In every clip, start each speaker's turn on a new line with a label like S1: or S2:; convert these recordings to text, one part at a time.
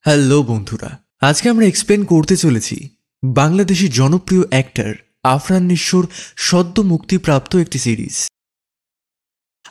S1: Hello বন্ধুরা, আজকে আমরা এক্সপ্লেন করতে চলেছি বাংলাদেশি জনপ্রিয় অ্যাক্টর আফরান নিশোর সদ্য মুক্তিপ্রাপ্ত একটি সিরিজ।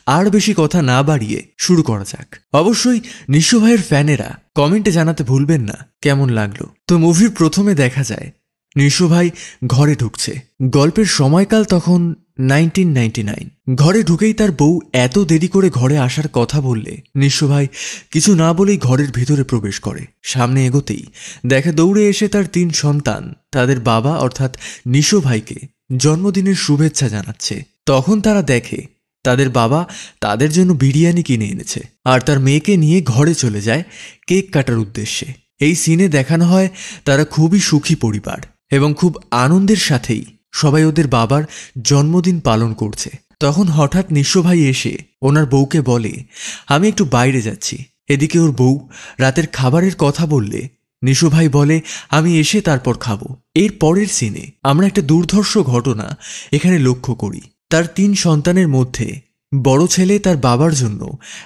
S1: আর বেশি কথা না বাড়িয়ে শুরু করা যাক। অবশ্যই নিশো ভাইয়ের ফ্যানেরা কমেন্টে জানাতে ভুলবেন না কেমন লাগলো। তো মুভির প্রথমে দেখা যায় নিশো ভাই ঘরে ঢুকছে। গল্পের সময়কাল তখন 1999। ঘরে ঢুকেই তার বউ এত দেরি করে ঘরে আসার কথা বললে নিশো ভাই কিছু না বলেই ঘরের ভিতরে প্রবেশ করে। সামনে এগোতেই দেখে দৌড়ে এসে তার 3 সন্তান তাদের বাবা অর্থাৎ নিশো ভাইকে জন্মদিনের শুভেচ্ছা জানাচ্ছে। তখন তারা দেখে তাদের বাবা তাদের জন্য বিরিয়ানি কিনে এনেছে আর তার মেয়েকে নিয়ে ঘরে চলে যায় কেক কাটার উদ্দেশ্যে। এই সিনে দেখানো হয় তারা খুবই সুখী পরিবার এবং খুব আনন্দের সাথেই সবাই ওদের বাবার জন্মদিন পালন করছে। তখন হঠাৎ নিশো ভাই এসে ওনার বউকে বলে, আমি একটু বাইরে যাচ্ছি। এদিকে ওর বউ রাতের খাবারের কথা বললে নিশো ভাই বলে, আমি এসে তারপর খাবো। এর পরের সিনে আমরা একটা দুর্ধর্ষ ঘটনা এখানে লক্ষ্য করি। তার 3 সন্তানের মধ্যে বড় ছেলে তার বাবার জন্য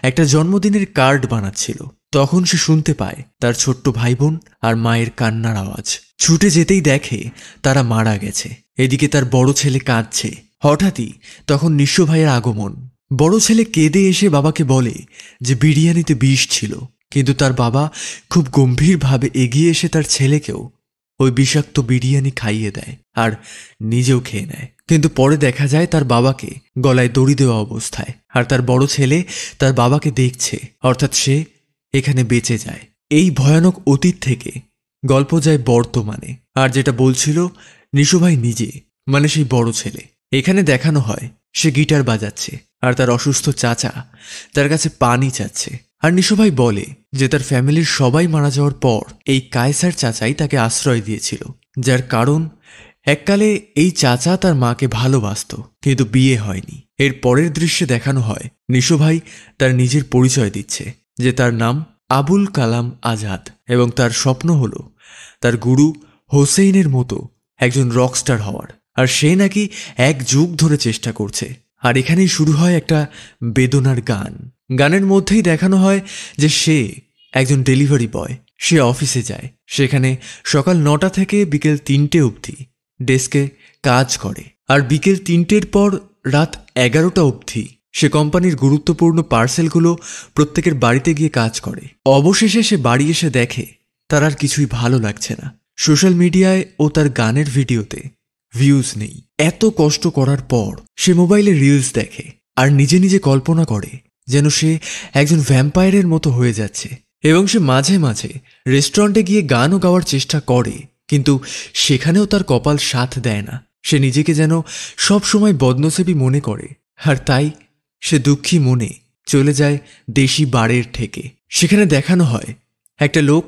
S1: একটা জন্মদিনের কার্ড বানাচ্ছিল। তখন সে শুনতে পায় তার ছোট্ট ভাই বোন আর মায়ের কান্নার আওয়াজ। ছুটে যেতেই দেখে তারা মারা গেছে। এদিকে তার বড় ছেলে কাঁদছে। হঠাৎই তখন নিশো ভাইয়ের আগমন। বড় ছেলে কেঁদে এসে বাবাকে বলে যে বিরিয়ানিতে বিষ ছিল, কিন্তু তার বাবা খুব গম্ভীরভাবে এগিয়ে এসে তার ছেলেকেও ওই বিষাক্ত বিরিয়ানি খাইয়ে দেয় আর নিজেও খেয়ে নেয়। কিন্তু পরে দেখা যায় তার বাবাকে গলায় দড়ি দেওয়া অবস্থায়, আর তার বড় ছেলে তার বাবাকে দেখছে, অর্থাৎ সে এখানে বেঁচে যায়। এই ভয়ানক অতীত থেকে গল্প যায় বর্তমানে। আর যেটা বলছিল নিশো ভাই নিজে, মানে সেই বড় ছেলে, এখানে দেখানো হয় সে গিটার বাজাচ্ছে আর তার অসুস্থ চাচা তার কাছে পানি চাচ্ছে। আর নিশো ভাই বলে যে তার ফ্যামিলির সবাই মারা যাওয়ার পর এই কায়সার চাচাই তাকে আশ্রয় দিয়েছিল, যার কারণ এককালে এই চাচা তার মাকে ভালোবাসত কিন্তু বিয়ে হয়নি। এর পরের দৃশ্যে দেখানো হয় নিশো ভাই তার নিজের পরিচয় দিচ্ছে যে তার নাম আবুল কালাম আজাদ এবং তার স্বপ্ন হলো তার গুরু হোসেইনের মতো একজন রকস্টার হওয়ার। আর সে নাকি 1 যুগ ধরে চেষ্টা করছে। আর এখানেই শুরু হয় একটা বেদনার গান। গানের মধ্যেই দেখানো হয় যে সে একজন ডেলিভারি বয়। সে অফিসে যায়, সেখানে সকাল 9টা থেকে বিকেল 3টে অবধি ডেস্কে কাজ করে। আর বিকেল 3টের পর রাত 11টা অবধি সে কোম্পানির গুরুত্বপূর্ণ পার্সেলগুলো প্রত্যেকের বাড়িতে গিয়ে কাজ করে। অবশেষে সে বাড়ি এসে দেখে তার আর কিছুই ভালো লাগছে না। সোশ্যাল মিডিয়ায় ও তার গানের ভিডিওতে ভিউজ নেই। এত কষ্ট করার পর সে মোবাইলে রিলস দেখে আর নিজে নিজে কল্পনা করে যেন সে একজন ভ্যাম্পায়ারের মতো হয়ে যাচ্ছে। এবং সে মাঝে মাঝে রেস্টুরেন্টে গিয়ে গানও গাওয়ার চেষ্টা করে, কিন্তু সেখানেও তার কপাল সাথ দেয় না। সে নিজেকে যেন সব সময় বদনসিবী মনে করে, আর তাই সে দুঃখী মনে চলে যায় দেশি বারের থেকে। সেখানে দেখানো হয় একটা লোক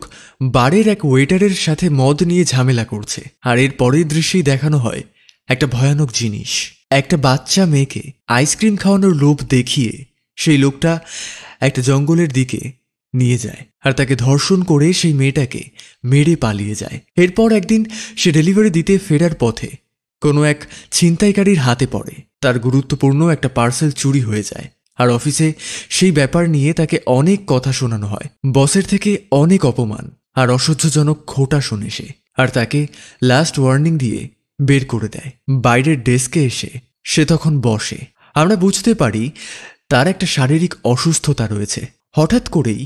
S1: বারের এক ওয়েটারের সাথে মদ নিয়ে ঝামেলা করছে। আর এর পরের দৃশ্যেই দেখানো হয় একটা ভয়ানক জিনিস। একটা বাচ্চা মেয়েকে আইসক্রিম খাওয়ানোর লোভ দেখিয়ে সেই লোকটা একটা জঙ্গলের দিকে নিয়ে যায় আর তাকে ধর্ষণ করে সেই মেয়েটাকে মেরে পালিয়ে যায়। এরপর একদিন সে ডেলিভারি দিতে ফেরার পথে কোনো এক ছিনতাইকারীর হাতে পড়ে। তার গুরুত্বপূর্ণ একটা পার্সেল চুরি হয়ে যায়। আর অফিসে সেই ব্যাপার নিয়ে তাকে অনেক কথা শোনানো হয়। বসের থেকে অনেক অপমান আর অসহ্যজনক খোঁটা শোনে সে, আর তাকে লাস্ট ওয়ার্নিং দিয়ে বের করে দেয়। বাইরের ডেস্কে এসে সে তখন বসে। আমরা বুঝতে পারি তার একটা শারীরিক অসুস্থতা রয়েছে। হঠাৎ করেই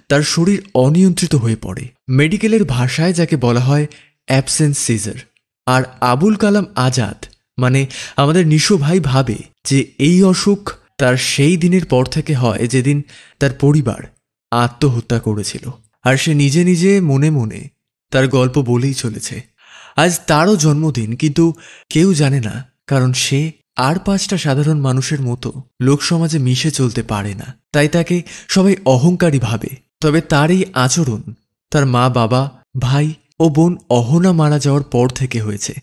S1: তার শরীর অনিয়ন্ত্রিত হয়ে পড়ে। মেডিকেলের ভাষায় যাকে বলা হয় অ্যাবসেন্স সিজার। আর আবুল কালাম আজাদ মানে আমাদের নিশো ভাই ভাবে যে এই অসুখ তার সেই দিনের পর থেকে হয় যেদিন তার পরিবার আত্মহত্যা করেছিল। আর সে নিজে নিজে মনে মনে তার গল্প বলেই চলেছে। আজ তারও জন্মদিন, কিন্তু কেউ জানে না, কারণ সে আর 5টা সাধারণ মানুষের মতো লোকসমাজে মিশে চলতে পারে না। তাই তাকে সবাই অহংকারী ভাবে। তবে তার এই আচরণ তার মা বাবা ভাই ও বোন অহনা মারা যাওয়ার পর থেকে হয়েছে।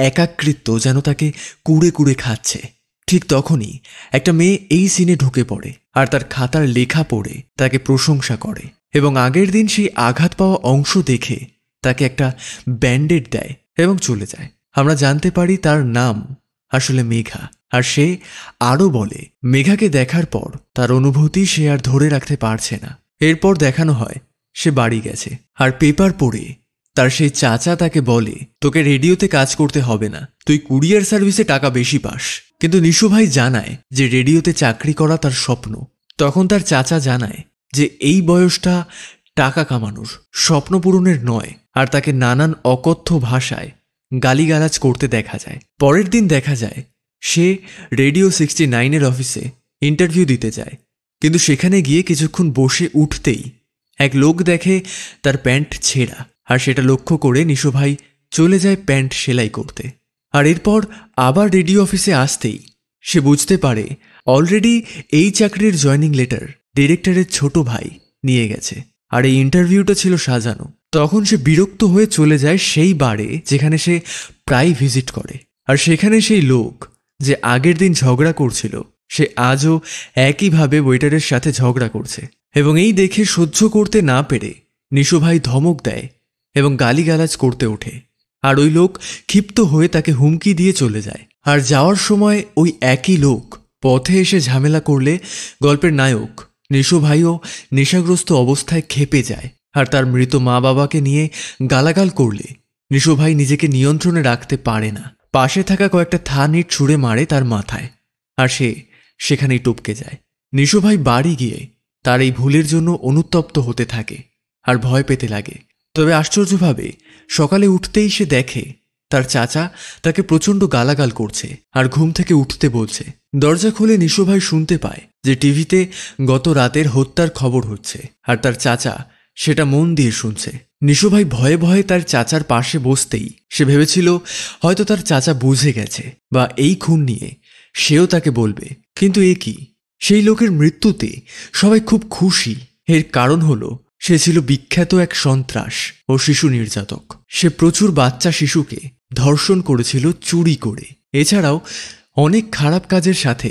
S1: একাকৃত্ব যেন তাকে কুড়ে কুড়ে খাচ্ছে। ঠিক তখনই একটা মেয়ে এই সিনে ঢুকে পড়ে আর তার খাতার লেখা পড়ে তাকে প্রশংসা করে এবং আগের দিন সেই আঘাত পাওয়া অংশ দেখে তাকে একটা ব্যান্ডেড দেয় এবং চলে যায়। আমরা জানতে পারি তার নাম আসলে মেঘা। আর সে আরও বলে মেঘাকে দেখার পর তার অনুভূতি সে আর ধরে রাখতে পারছে না। এরপর দেখানো হয় সে বাড়ি গেছে আর পেপার পড়ে তার সেই চাচা তাকে বলে, তোকে রেডিওতে কাজ করতে হবে না, তুই কুরিয়ার সার্ভিসে টাকা বেশি পাস। কিন্তু নিশু ভাই জানায় যে রেডিওতে চাকরি করা তার স্বপ্ন। তখন তার চাচা জানায় যে এই বয়সটা টাকা কামানোর, স্বপ্ন পূরণের নয়। আর তাকে নানান অকথ্য ভাষায় গালিগালাজ করতে দেখা যায়। পরের দিন দেখা যায় সে রেডিও 69-এর অফিসে ইন্টারভিউ দিতে যায়। কিন্তু সেখানে গিয়ে কিছুক্ষণ বসে উঠতেই এক লোক দেখে তার প্যান্ট ছেঁড়া, আর সেটা লক্ষ্য করে নিশু ভাই চলে যায় প্যান্ট সেলাই করতে। আর এরপর আবার রেডিও অফিসে আসতেই সে বুঝতে পারে অলরেডি এই চাকরির জয়নিং লেটার ডিরেক্টরের ছোট ভাই নিয়ে গেছে, আর এই ইন্টারভিউটা ছিল সাজানো। তখন সে বিরক্ত হয়ে চলে যায় সেই বারে যেখানে সে প্রায় ভিজিট করে। আর সেখানে সেই লোক যে আগের দিন ঝগড়া করছিল, সে আজও একইভাবে ওয়েটারের সাথে ঝগড়া করছে। এবং এই দেখে সহ্য করতে না পেরে নিশু ভাই ধমক দেয় এবং গালিগালাজ করতে ওঠে। আর ওই লোক ক্ষিপ্ত হয়ে তাকে হুমকি দিয়ে চলে যায়। আর যাওয়ার সময় ওই একই লোক পথে এসে ঝামেলা করলে গল্পের নায়ক নিশু ভাইও নেশাগ্রস্ত অবস্থায় ক্ষেপে যায়। আর তার মৃত মা বাবাকে নিয়ে গালাগাল করলে নিশু ভাই নিজেকে নিয়ন্ত্রণে রাখতে পারে না, পাশে থাকা কয়েকটা থান ইট ছুঁড়ে মারে তার মাথায়, আর সে সেখানেই টপকে যায়। নিশু ভাই বাড়ি গিয়ে তার এই ভুলের জন্য অনুতপ্ত হতে থাকে আর ভয় পেতে লাগে। তবে আশ্চর্যভাবে সকালে উঠতেই সে দেখে তার চাচা তাকে প্রচণ্ড গালাগাল করছে আর ঘুম থেকে উঠতে বলছে। দরজা খুলে নিশু ভাই শুনতে পায় যে টিভিতে গত রাতের হত্যার খবর হচ্ছে, আর তার চাচা সেটা মন দিয়ে শুনছে। নিশু ভাই ভয়ে ভয়ে তার চাচার পাশে বসতেই সে ভেবেছিল হয়তো তার চাচা বুঝে গেছে বা এই খুন নিয়ে সেও তাকে বলবে। কিন্তু এ কি, সেই লোকের মৃত্যুতে সবাই খুব খুশি। এর কারণ হলো সে ছিল বিখ্যাত এক সন্ত্রাস ও শিশু নির্যাতক। সে প্রচুর বাচ্চা শিশুকে ধর্ষণ করেছিল চুরি করে, এছাড়াও অনেক খারাপ কাজের সাথে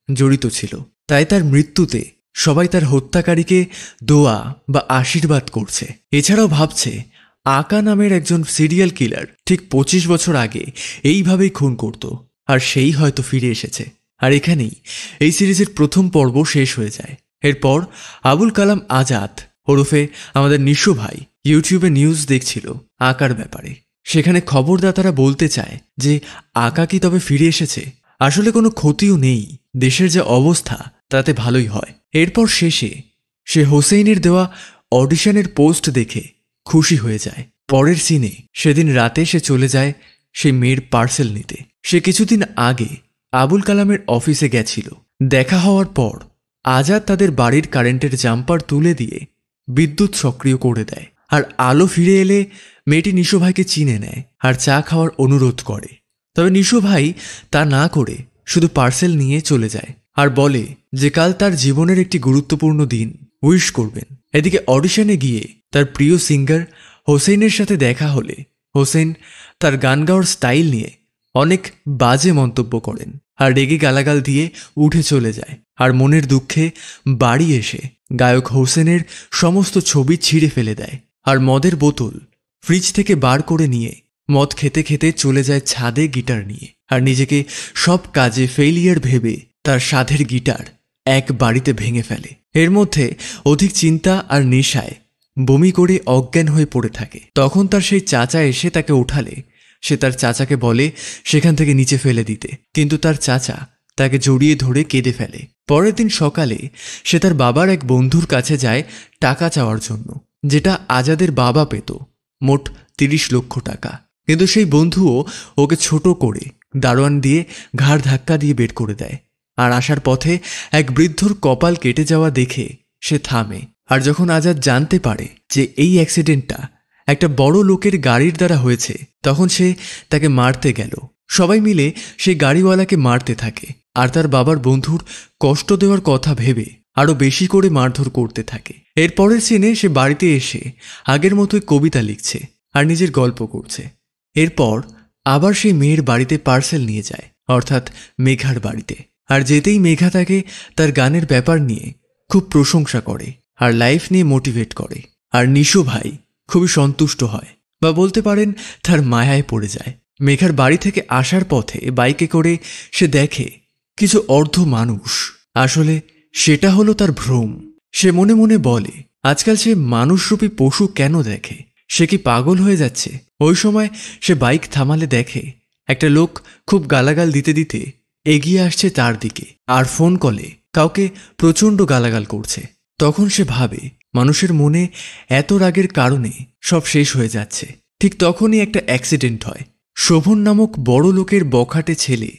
S1: জড়িত ছিল। তাই তার মৃত্যুতে সবাই তার হত্যাকারীকে দোয়া বা আশীর্বাদ করছে। এছাড়াও ভাবছে আকা নামের একজন সিরিয়াল কিলার ঠিক 25 বছর আগে এইভাবেই খুন করত, আর সেই হয়তো ফিরে এসেছে। আর এখানেই এই সিরিজের প্রথম পর্ব শেষ হয়ে যায়। এরপর আবুল কালাম আজাদ ওরফে আমাদের নিশু ভাই ইউটিউবে নিউজ দেখছিল আকার ব্যাপারে। সেখানে খবরদাতারা বলতে চায় যে আকা কি তবে ফিরে এসেছে? আসলে কোনো ক্ষতিও নেই, দেশের যে অবস্থা তাতে ভালোই হয়। এরপর শেষে সে হোসেইনের দেওয়া অডিশনের পোস্ট দেখে খুশি হয়ে যায়। পরের সিনে সেদিন রাতে সে চলে যায় সেই মেয়ের পার্সেল নিতে। সে কিছুদিন আগে আবুল কালামের অফিসে গেছিল। দেখা হওয়ার পর আজাদ তাদের বাড়ির কারেন্টের জাম্পার তুলে দিয়ে বিদ্যুৎ সক্রিয় করে দেয়। আর আলো ফিরে এলে মেয়েটি নিশু ভাইকে চিনে নেয় আর চা খাওয়ার অনুরোধ করে। তবে নিশু ভাই তা না করে শুধু পার্সেল নিয়ে চলে যায় আর বলে যে কাল তার জীবনের একটি গুরুত্বপূর্ণ দিন, উইশ করবেন। এদিকে অডিশনে গিয়ে তার প্রিয় সিঙ্গার হোসেনের সাথে দেখা হলে হোসেন তার গান গাওয়ার স্টাইল নিয়ে অনেক বাজে মন্তব্য করেন আর রেগে গালাগাল দিয়ে উঠে চলে যায়। আর মনের দুঃখে বাড়ি এসে গায়ক হোসেনের সমস্ত ছবি ছিঁড়ে ফেলে দেয়। আর মদের বোতল ফ্রিজ থেকে বার করে নিয়ে মদ খেতে খেতে চলে যায় ছাদে গিটার নিয়ে। আর নিজেকে সব কাজে ফেইলিয়ার ভেবে তার সাধের গিটার এক বাড়িতে ভেঙে ফেলে। এর মধ্যে অধিক চিন্তা আর নেশায় বমি করে অজ্ঞান হয়ে পড়ে থাকে। তখন তার সেই চাচা এসে তাকে উঠালে সে তার চাচাকে বলে সেখান থেকে নিচে ফেলে দিতে, কিন্তু তার চাচা তাকে জড়িয়ে ধরে কেঁদে ফেলে। পরের দিন সকালে সে তার বাবার এক বন্ধুর কাছে যায় টাকা চাওয়ার জন্য, যেটা আজাদের বাবা পেত মোট 30 লক্ষ টাকা। কিন্তু সেই বন্ধুও ওকে ছোট করে দারোয়ান দিয়ে ঘাড় ধাক্কা দিয়ে বের করে দেয়। আর আসার পথে এক বৃদ্ধর কপাল কেটে যাওয়া দেখে সে থামে। আর যখন আজাদ জানতে পারে যে এই অ্যাক্সিডেন্টটা একটা বড় লোকের গাড়ির দ্বারা হয়েছে, তখন সে তাকে মারতে গেল। সবাই মিলে সেই গাড়িওয়ালাকে মারতে থাকে আর তার বাবার বন্ধুর কষ্ট দেওয়ার কথা ভেবে আরো বেশি করে মারধর করতে থাকে। এরপরের সিনে সে বাড়িতে এসে আগের মতোই কবিতা লিখছে আর নিজের গল্প করছে। এরপর আবার সেই মেয়ের বাড়িতে পার্সেল নিয়ে যায়, অর্থাৎ মেঘার বাড়িতে। আর যেতেই মেঘা তাকে তার গানের ব্যাপার নিয়ে খুব প্রশংসা করে আর লাইফ নিয়ে মোটিভেট করে। আর নিশু ভাই খুবই সন্তুষ্ট হয়, বা বলতে পারেন তার মায়ায় পড়ে যায়। মেঘার বাড়ি থেকে আসার পথে বাইকে করে সে দেখে কিছু অর্ধ মানুষ। আসলে সেটা হলো তার ভ্রম। সে মনে মনে বলে আজকাল সে মানুষরূপী পশু কেন দেখে? সে কি পাগল হয়ে যাচ্ছে? ওই সময় সে বাইক থামালে দেখে একটা লোক খুব গালাগাল দিতে দিতে এগিয়ে আসছে তার দিকে, আর ফোন কলে কাউকে প্রচণ্ড গালাগাল করছে। তখন সে ভাবে মানুষের মনে এত রাগের কারণে সব শেষ হয়ে যাচ্ছে। ঠিক তখনই একটা অ্যাক্সিডেন্ট হয়। শোভন নামক বড় লোকের বখাটে ছেলে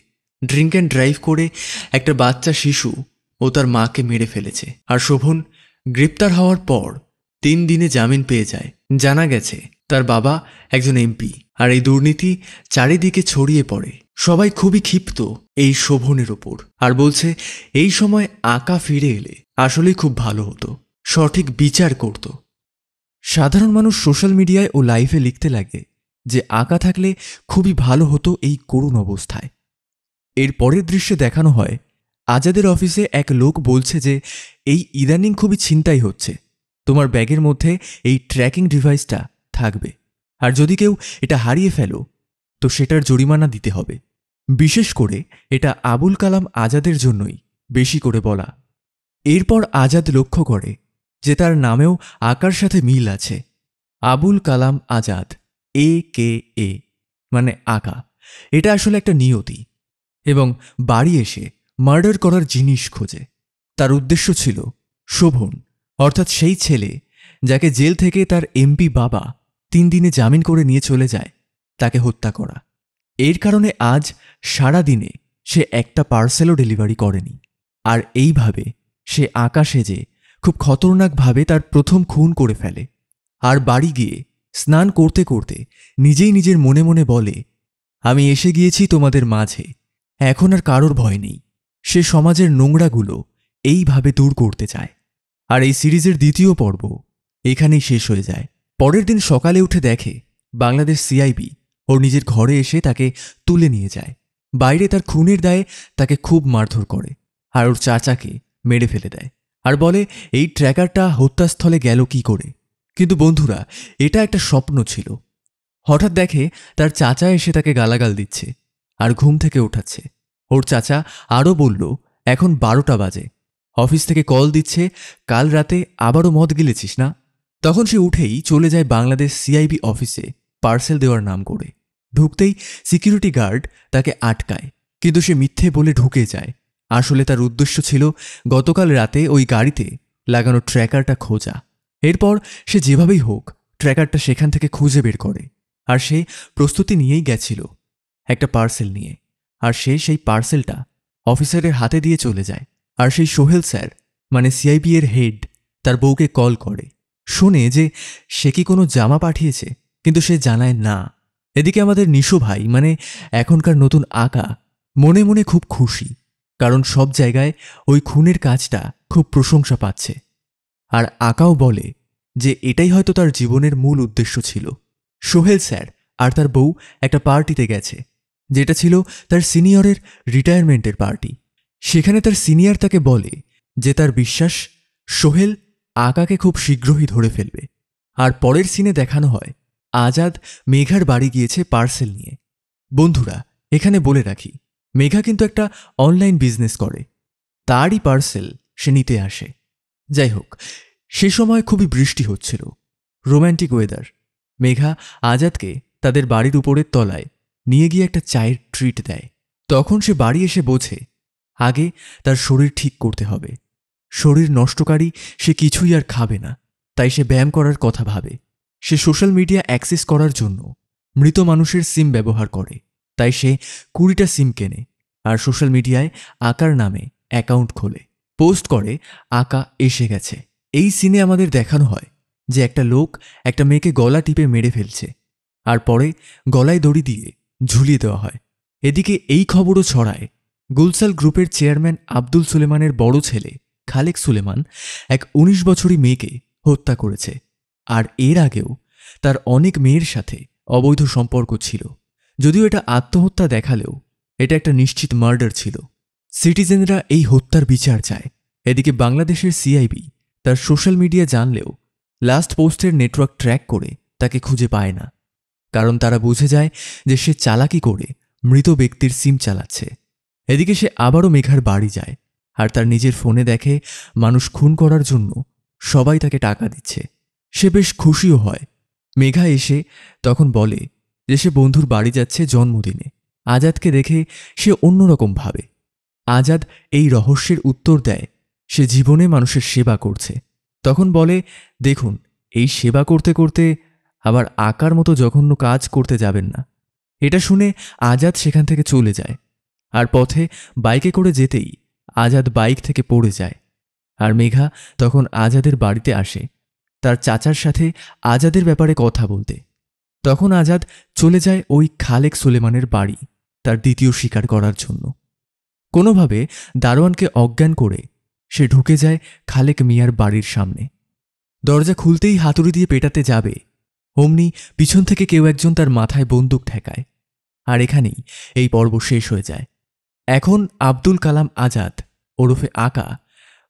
S1: ড্রিঙ্ক অ্যান্ড ড্রাইভ করে একটা বাচ্চা শিশু ও তার মাকে মেরে ফেলেছে। আর শোভন গ্রেপ্তার হওয়ার পর 3 দিনে জামিন পেয়ে যায়। জানা গেছে তার বাবা একজন এমপি, আর এই দুর্নীতি চারিদিকে ছড়িয়ে পড়ে। সবাই খুবই ক্ষিপ্ত এই শোভনের ওপর, আর বলছে এই সময় আঁকা ফিরে এলে আসলেই খুব ভালো হতো, সঠিক বিচার করত। সাধারণ মানুষ সোশ্যাল মিডিয়ায় ও লাইভে লিখতে লাগে যে আঁকা থাকলে খুবই ভালো হতো এই করুণ অবস্থায়। এর পরের দৃশ্যে দেখানো হয় আজাদের অফিসে এক লোক বলছে যে এই ইদানিং খুবই ছিনতাই হচ্ছে, তোমার ব্যাগের মধ্যে এই ট্র্যাকিং ডিভাইসটা থাকবে, আর যদি কেউ এটা হারিয়ে ফেলো তো সেটার জরিমানা দিতে হবে। বিশেষ করে এটা আবুল কালাম আজাদের জন্যই বেশি করে বলা। এরপর আজাদ লক্ষ্য করে যে তার নামেও আঁকার সাথে মিল আছে, আবুল কালাম আজাদ, AKA মানে আঁকা। এটা আসলে একটা নিয়তি। এবং বাড়ি এসে মার্ডার করার জিনিস খোঁজে। তার উদ্দেশ্য ছিল শোভন, অর্থাৎ সেই ছেলে যাকে জেল থেকে তার এমপি বাবা 3 দিনে জামিন করে নিয়ে চলে যায়, তাকে হত্যা করা। এর কারণে আজ সারা দিনে সে একটা পার্সেলও ডেলিভারি করেনি। আর এইভাবে সে আঁকা সেজে খুব খতরনাকভাবে তার প্রথম খুন করে ফেলে। আর বাড়ি গিয়ে স্নান করতে করতে নিজেই নিজের মনে মনে বলে, আমি এসে গিয়েছি তোমাদের মাঝে, এখন আর কারোর ভয় নেই। সে সমাজের নোংরাগুলো এইভাবে দূর করতে চায়। আর এই সিরিজের দ্বিতীয় পর্ব এখানেই শেষ হয়ে যায়। পরের দিন সকালে উঠে দেখে বাংলাদেশ সিআইবি ওর নিজের ঘরে এসে তাকে তুলে নিয়ে যায়। বাইরে তার খুনের দায়ে তাকে খুব মারধর করে, আর ওর চাচাকে মেরে ফেলে দেয়, আর বলে এই ট্র্যাকারটা হত্যাস্থলে গেল কি করে। কিন্তু বন্ধুরা, এটা একটা স্বপ্ন ছিল। হঠাৎ দেখে তার চাচা এসে তাকে গালাগাল দিচ্ছে আর ঘুম থেকে ওঠাচ্ছে। ওর চাচা আরও বলল, এখন 12টা বাজে, অফিস থেকে কল দিচ্ছে, কাল রাতে আবারও মদ গিলেছিস না? তখন সে উঠেই চলে যায় বাংলাদেশ সিআইবি অফিসে পার্সেল দেওয়ার নাম করে। ঢুকতেই সিকিউরিটি গার্ড তাকে আটকায়, কিন্তু সে মিথ্যে বলে ঢুকে যায়। আসলে তার উদ্দেশ্য ছিল গতকাল রাতে ওই গাড়িতে লাগানো ট্র্যাকারটা খোঁজা। এরপর সে যেভাবেই হোক ট্র্যাকারটা সেখান থেকে খুঁজে বের করে, আর সে প্রস্তুতি নিয়েই গেছিল একটা পার্সেল নিয়ে। আর সে সেই পার্সেলটা অফিসারের হাতে দিয়ে চলে যায়। আর সেই সোহেল স্যার মানে সিআইবি এর হেড তার বউকে কল করে, শোনে যে সে কি কোনো জামা পাঠিয়েছে, কিন্তু সে জানায় না। এদিকে আমাদের নিশো ভাই মানে এখনকার নতুন আঁকা মনে মনে খুব খুশি, কারণ সব জায়গায় ওই খুনের কাজটা খুব প্রশংসা পাচ্ছে। আর আঁকাও বলে যে এটাই হয়তো তার জীবনের মূল উদ্দেশ্য ছিল। সোহেল স্যার আর তার বউ একটা পার্টিতে গেছে, যেটা ছিল তার সিনিয়রের রিটায়ারমেন্টের পার্টি। সেখানে তার সিনিয়র তাকে বলে যে তার বিশ্বাস সোহেল আঁকাকে খুব শীঘ্রই ধরে ফেলবে। আর পরের সিনে দেখানো হয় আজাদ মেঘার বাড়ি গিয়েছে পার্সেল নিয়ে। বন্ধুরা, এখানে বলে রাখি, মেঘা কিন্তু একটা অনলাইন বিজনেস করে, তারই পার্সেল সে নিতে আসে। যাই হোক, সে সময় খুবই বৃষ্টি হচ্ছিল, রোম্যান্টিক ওয়েদার। মেঘা আজাদকে তাদের বাড়ির উপরের তলায় নিয়ে গিয়ে একটা চায়ের ট্রিট দেয়। তখন সে বাড়ি এসে বোঝে আগে তার শরীর ঠিক করতে হবে। শরীর নষ্টকারী সে কিছুই আর খাবে না, তাই সে ব্যায়াম করার কথা ভাবে। সে সোশ্যাল মিডিয়া অ্যাক্সেস করার জন্য মৃত মানুষের সিম ব্যবহার করে, তাই সে 20টা সিম কেনে আর সোশ্যাল মিডিয়ায় আঁকার নামে অ্যাকাউন্ট খোলে, পোস্ট করে আঁকা এসে গেছে। এই সিনে আমাদের দেখানো হয় যে একটা লোক একটা মেয়েকে গলা টিপে মেরে ফেলছে, আর পরে গলায় দড়ি দিয়ে ঝুলিয়ে দেওয়া হয়। এদিকে এই খবরও ছড়ায় গুলসাল গ্রুপের চেয়ারম্যান আব্দুল সুলেমানের বড় ছেলে খালেক সুলেমান এক 19 বছরী মেয়েকে হত্যা করেছে। আর এর আগেও তার অনেক মেয়ের সাথে অবৈধ সম্পর্ক ছিল। যদিও এটা আত্মহত্যা দেখালেও এটা একটা নিশ্চিত মার্ডার ছিল। সিটিজেনরা এই হত্যার বিচার চায়। এদিকে বাংলাদেশের সিআইবি তার সোশ্যাল মিডিয়া জানলেও লাস্ট পোস্টের নেটওয়ার্ক ট্র্যাক করে তাকে খুঁজে পায় না, কারণ তারা বুঝে যায় যে সে চালাকি করে মৃত ব্যক্তির সিম চালাচ্ছে। এদিকে সে আবারও মেঘার বাড়ি যায় আর তার নিজের ফোনে দেখে মানুষ খুন করার জন্য সবাই তাকে টাকা দিচ্ছে। সে বেশ খুশিও হয়। মেঘা এসে তখন বলে যে সে বন্ধুর বাড়ি যাচ্ছে জন্মদিনে। আজাদকে দেখে সে অন্যরকম ভাবে। আজাদ এই রহস্যের উত্তর দেয় সে জীবনে মানুষের সেবা করছে। তখন বলে, দেখুন, এই সেবা করতে করতে আবার আঁকার মতো জঘন্য কাজ করতে যাবেন না। এটা শুনে আজাদ সেখান থেকে চলে যায়। আর পথে বাইকে করে যেতেই আজাদ বাইক থেকে পড়ে যায়। আর মেঘা তখন আজাদের বাড়িতে আসে তার চাচার সাথে আজাদের ব্যাপারে কথা বলতে। তখন আজাদ চলে যায় ওই খালেক সুলেমানের বাড়ি তার দ্বিতীয় শিকার করার জন্য। কোনোভাবে দারোয়ানকে অজ্ঞান করে সে ঢুকে যায় খালেক মিয়ার বাড়ির সামনে। দরজা খুলতেই হাতুড়ি দিয়ে পেটাতে যাবে, অমনি পিছন থেকে কেউ একজন তার মাথায় বন্দুক ঠেকায়। আর এখানেই এই পর্ব শেষ হয়ে যায়। এখন আব্দুল কালাম আজাদ ওরফে আকা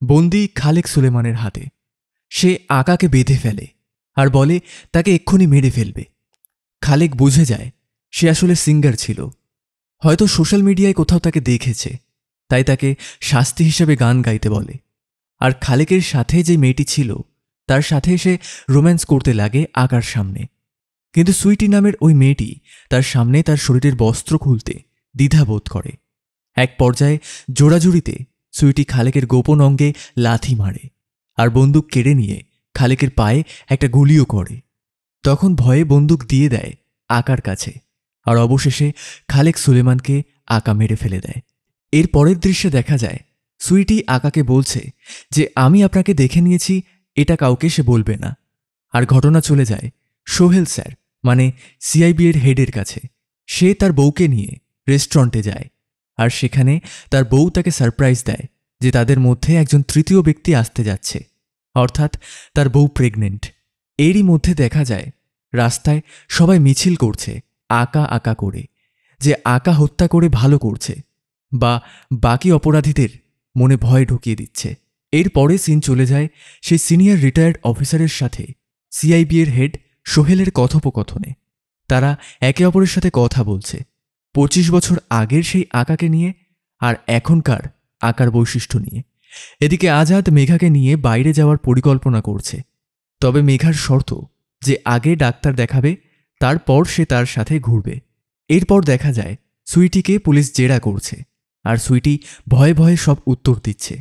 S1: বন্দি খালেক সুলেমানের হাতে। সে আকাকে বেঁধে ফেলে আর বলে তাকে এক্ষুনি মেরে ফেলবে। খালেক বুঝে যায় সে আসলে সিঙ্গার ছিল, হয়তো সোশ্যাল মিডিয়ায় কোথাও তাকে দেখেছে, তাই তাকে শাস্তি হিসেবে গান গাইতে বলে। আর খালেকের সাথে যে মেয়েটি ছিল তার সাথে সে রোম্যান্স করতে লাগে আকার সামনে। কিন্তু সুইটি নামের ওই মেয়েটি তার সামনে তার শরীরের বস্ত্র খুলতে দ্বিধাবোধ করে। এক পর্যায়ে জোড়াজুড়িতে সুইটি খালেকের গোপন অঙ্গে লাথি মারে আর বন্দুক কেড়ে নিয়ে খালেকের পায়ে একটা গুলিও করে। তখন ভয়ে বন্দুক দিয়ে দেয় আকার কাছে, আর অবশেষে খালেক সুলেমানকে আকা মেরে ফেলে দেয়। এর পরের দৃশ্যে দেখা যায় সুইটি আকাকে বলছে যে আমি আপনাকে দেখে নিয়েছি, এটা কাউকে সে বলবে না। আর ঘটনা চলে যায় সোহেল স্যার মানে সিআইবি এর হেডের কাছে। সে তার বউকে নিয়ে রেস্টুরেন্টে যায় আর সেখানে তার বউ তাকে সারপ্রাইজ দেয় যে তাদের মধ্যে একজন তৃতীয় ব্যক্তি আসতে যাচ্ছে, অর্থাৎ তার বউ প্রেগনেন্ট। এরই মধ্যে দেখা যায় রাস্তায় সবাই মিছিল করছে আকা আকা করে, যে আকা হত্যা করে ভালো করছে বা বাকি অপরাধীদের মনে ভয় ঢুকিয়ে দিচ্ছে। এরপরে সিন চলে যায় সেই সিনিয়র রিটায়ার্ড অফিসারের সাথে সিআইবি এর হেড সোহেলের কথোপকথনে। তারা একে অপরের সাথে কথা বলছে 25 বছর আগের সেই আকাকে নিয়ে আর এখনকার আকার বৈশিষ্ট্য নিয়ে। এদিকে আজাদ মেঘাকে নিয়ে বাইরে যাওয়ার পরিকল্পনা করছে, তবে মেঘার শর্ত যে আগে ডাক্তার দেখাবে, তারপর সে তার সাথে ঘুরবে। এরপর দেখা যায় সুইটিকে পুলিশ জেরা করছে আর সুইটি ভয়ে ভয়ে সব উত্তর দিচ্ছে।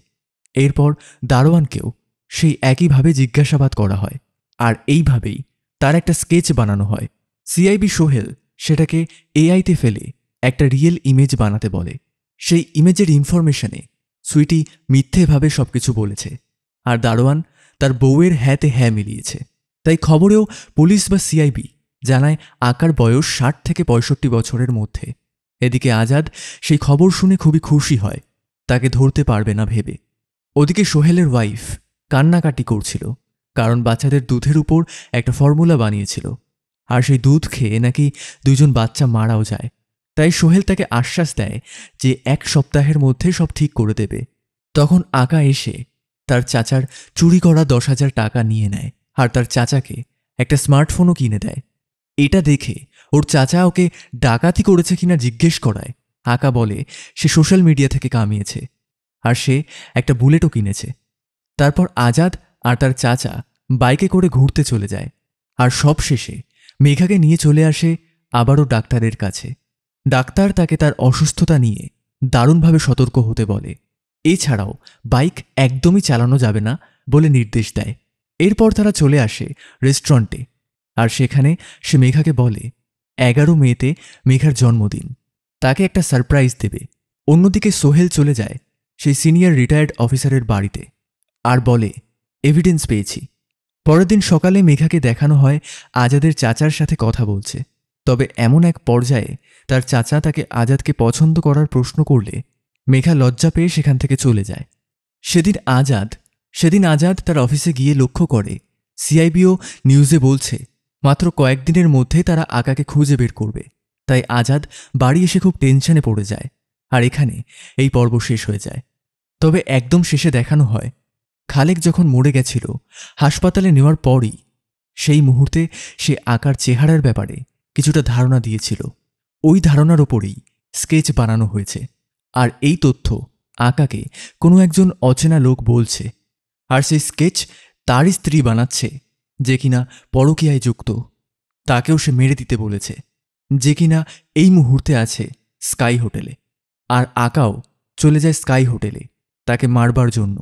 S1: এরপর দারোয়ানকেও সেই একইভাবে জিজ্ঞাসাবাদ করা হয় আর এইভাবেই তার একটা স্কেচ বানানো হয়। সিআইবি সোহেল সেটাকে এআইতে ফেলে একটা রিয়েল ইমেজ বানাতে বলে। সেই ইমেজের ইনফরমেশনে সুইটি মিথ্যেভাবে সবকিছু বলেছে আর দারোয়ান তার বউয়ের হ্যাঁতে হ্যাঁ মিলিয়েছে। তাই খবরেও পুলিশ বা সিআইবি জানায় আকার বয়স 60 থেকে 65 বছরের মধ্যে। এদিকে আজাদ সেই খবর শুনে খুবই খুশি হয়, তাকে ধরতে পারবে না ভেবে। ওদিকে সোহেলের ওয়াইফ কান্নাকাটি করছিল, কারণ বাচ্চাদের দুধের উপর একটা ফর্মুলা বানিয়েছিল আর সেই দুধ খেয়ে নাকি 2 জন বাচ্চা মারাও যায়। তাই সোহেল তাকে আশ্বাস দেয় যে 1 সপ্তাহের মধ্যে সব ঠিক করে দেবে। তখন আকা এসে তার চাচার চুরি করা 10,000 টাকা নিয়ে নেয় আর তার চাচাকে একটা স্মার্টফোনও কিনে দেয়। এটা দেখে ওর চাচা ওকে ডাকাতি করেছে কিনা জিজ্ঞেস করায় আকা বলে সে সোশ্যাল মিডিয়া থেকে কামিয়েছে আর সে একটা বুলেটও কিনেছে। তারপর আজাদ আর তার চাচা বাইকে করে ঘুরতে চলে যায় আর সব শেষে মেঘাকে নিয়ে চলে আসে আবারও ডাক্তারের কাছে। ডাক্তার তাকে তার অসুস্থতা নিয়ে দারুণভাবে সতর্ক হতে বলে। এছাড়াও বাইক একদমই চালানো যাবে না বলে নির্দেশ দেয়। এরপর তারা চলে আসে রেস্টুরেন্টে আর সেখানে সে মেঘাকে বলে 11 মেতে মেঘার জন্মদিন, তাকে একটা সারপ্রাইজ দেবে। অন্যদিকে সোহেল চলে যায় সেই সিনিয়র রিটায়ার্ড অফিসারের বাড়িতে আর বলে এভিডেন্স পেয়েছি। পরের দিন সকালে মেঘাকে দেখানো হয় আজাদের চাচার সাথে কথা বলছে। তবে এমন এক পর্যায়ে তার চাচা তাকে আজাদকে পছন্দ করার প্রশ্ন করলে মেঘা লজ্জা পেয়ে সেখান থেকে চলে যায়। সেদিন আজাদ তার অফিসে গিয়ে লক্ষ্য করে সিআইবিও নিউজে বলছে মাত্র কয়েকদিনের মধ্যে তারা আকাকে খুঁজে বের করবে। তাই আজাদ বাড়ি এসে খুব টেনশনে পড়ে যায় আর এখানে এই পর্ব শেষ হয়ে যায়। তবে একদম শেষে দেখানো হয় খালেক যখন মরে গেছিল হাসপাতালে নেওয়ার পরই সেই মুহূর্তে সে আকার চেহারার ব্যাপারে কিছুটা ধারণা দিয়েছিল। ওই ধারণার ওপরেই স্কেচ বানানো হয়েছে আর এই তথ্য আকাকে কোনো একজন অচেনা লোক বলছে আর সেই স্কেচ তারই স্ত্রী বানাচ্ছে, যে কিনা পরকীয়ায় যুক্ত। তাকেও সে মেরে দিতে বলেছে, যে কিনা এই মুহূর্তে আছে স্কাই হোটেলে। আর আকাও চলে যায় স্কাই হোটেলে তাকে মারবার জন্য।